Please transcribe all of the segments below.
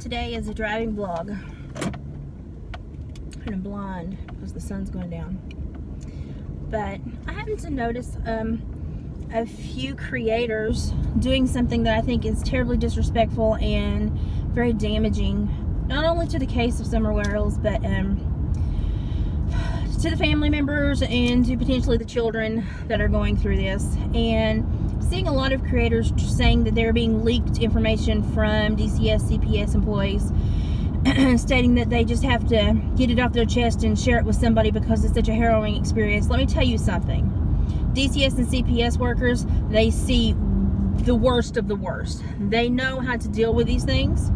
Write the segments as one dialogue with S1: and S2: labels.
S1: Today is a driving vlog. And I'm blind because the sun's going down. But I happened to notice a few creators doing something that I think is terribly disrespectful and very damaging, not only to the case of Summer Wells, but to the family members and to potentially the children that are going through this. And seeing a lot of creators saying that they're being leaked information from DCS, CPS employees, stating that they just have to get it off their chest and share it with somebody because it's such a harrowing experience. Let me tell you something. DCS and CPS workers, they see the worst of the worst. They know how to deal with these things.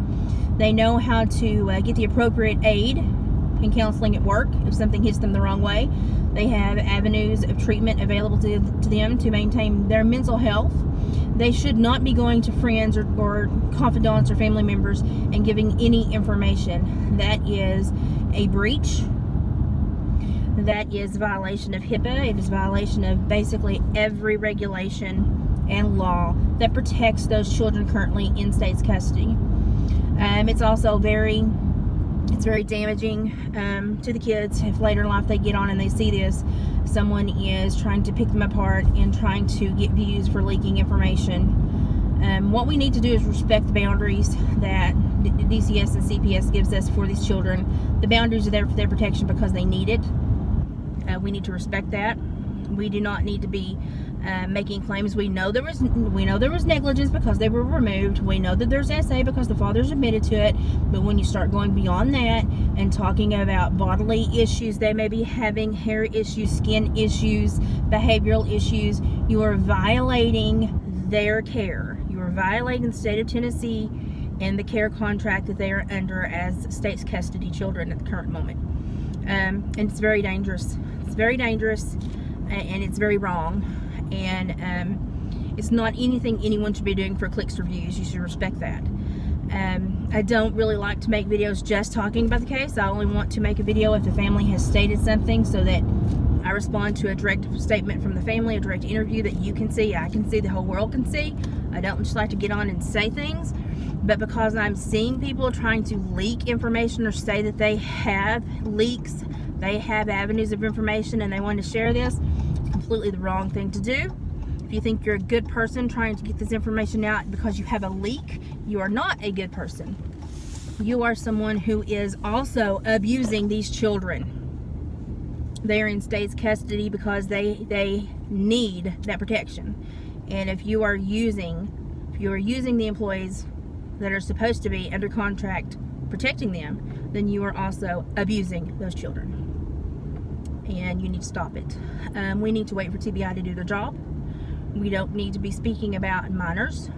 S1: They know how to get the appropriate aid and counseling at work if something hits them the wrong way. They have avenues of treatment available to them to maintain their mental health. They should not be going to friends or confidants or family members and giving any information. That is a breach. That is a violation of HIPAA. It is a violation of basically every regulation and law that protects those children currently in state's custody. It's also very damaging to the kids if later in life they get on and they see this. Someone is trying to pick them apart and trying to get views for leaking information. What we need to do is respect the boundaries that DCS and CPS gives us for these children. The boundaries are there for their protection because they need it. We need to respect that. We do not need to be making claims. We know there was negligence because they were removed. We know that there's SA because the fathers admitted to it. But when you start going beyond that and talking about bodily issues they may be having, hair issues, skin issues, behavioral issues, you are violating their care. You are violating the state of Tennessee and the care contract that they are under as state's custody children at the current moment. And it's very dangerous. It's very dangerous and it's very wrong. And it's not anything anyone should be doing for clicks or views. You should respect that. I don't really like to make videos just talking about the case. I only want to make a video if the family has stated something so that I respond to a direct statement from the family, a direct interview that you can see, I can see, the whole world can see. I don't just like to get on and say things, but because I'm seeing people trying to leak information or say that they have leaks, they have avenues of information and they want to share this, it's completely the wrong thing to do. If you think you're a good person trying to get this information out because you have a leak, you are not a good person. You are someone who is also abusing these children. They are in state's custody because they need that protection. And if you are using the employees that are supposed to be under contract protecting them, then you are also abusing those children. And you need to stop it. We need to wait for TBI to do their job. We don't need to be speaking about minors.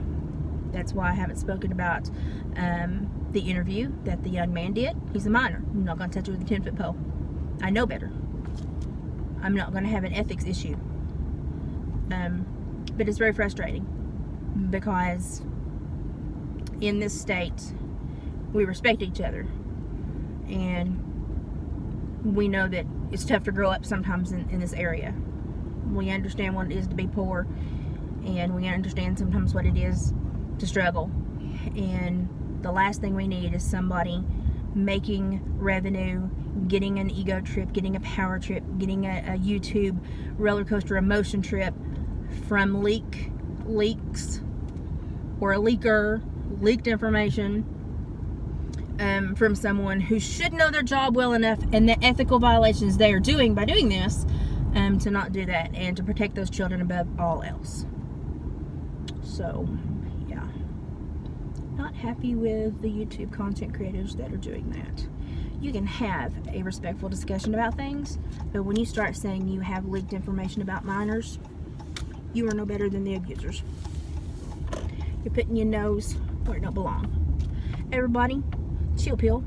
S1: That's why I haven't spoken about the interview that the young man did. He's a minor. I'm not going to touch it with a 10-foot pole. I know better. I'm not going to have an ethics issue. But it's very frustrating because in this state we respect each other and we know that it's tough to grow up sometimes in this area. We understand what it is to be poor and we understand sometimes what it is to struggle, and the last thing we need is somebody making revenue, getting an ego trip, getting a power trip, getting a YouTube roller coaster emotion trip from leaks or a leaker, leaked information from someone who should know their job well enough and the ethical violations they are doing by doing this to not do that and to protect those children above all else. So yeah, not happy with the YouTube content creators that are doing that. You can have a respectful discussion about things, but when you start saying you have leaked information about minors, you are no better than the abusers. You're putting your nose where it don't belong. Everybody, chill pill.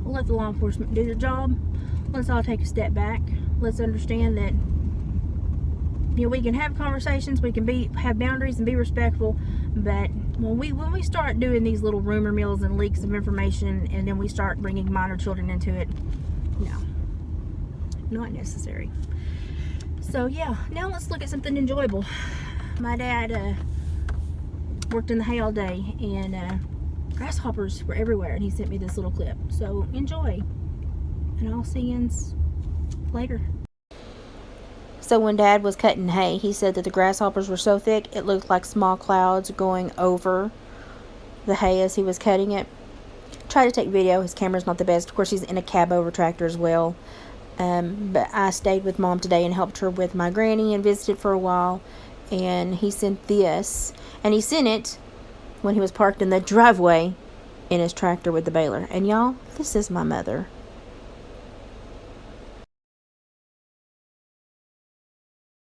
S1: Let the law enforcement do their job. Let's all take a step back. Let's understand that we can have conversations, we can have boundaries and be respectful, but when we start doing these little rumor mills and leaks of information and then we start bringing minor children into it, no, not necessary. So yeah, now let's look at something enjoyable. My dad worked in the hay all day and grasshoppers were everywhere, and he sent me this little clip. So enjoy, and I'll see you later. So when Dad was cutting hay, he said that the grasshoppers were so thick it looked like small clouds going over the hay as he was cutting it. Try to take video. His camera's not the best. Of course, he's in a cab over tractor as well. But I stayed with Mom today and helped her with my granny and visited for a while. And he sent this. And he sent it when he was parked in the driveway in his tractor with the baler. And y'all, this is my mother.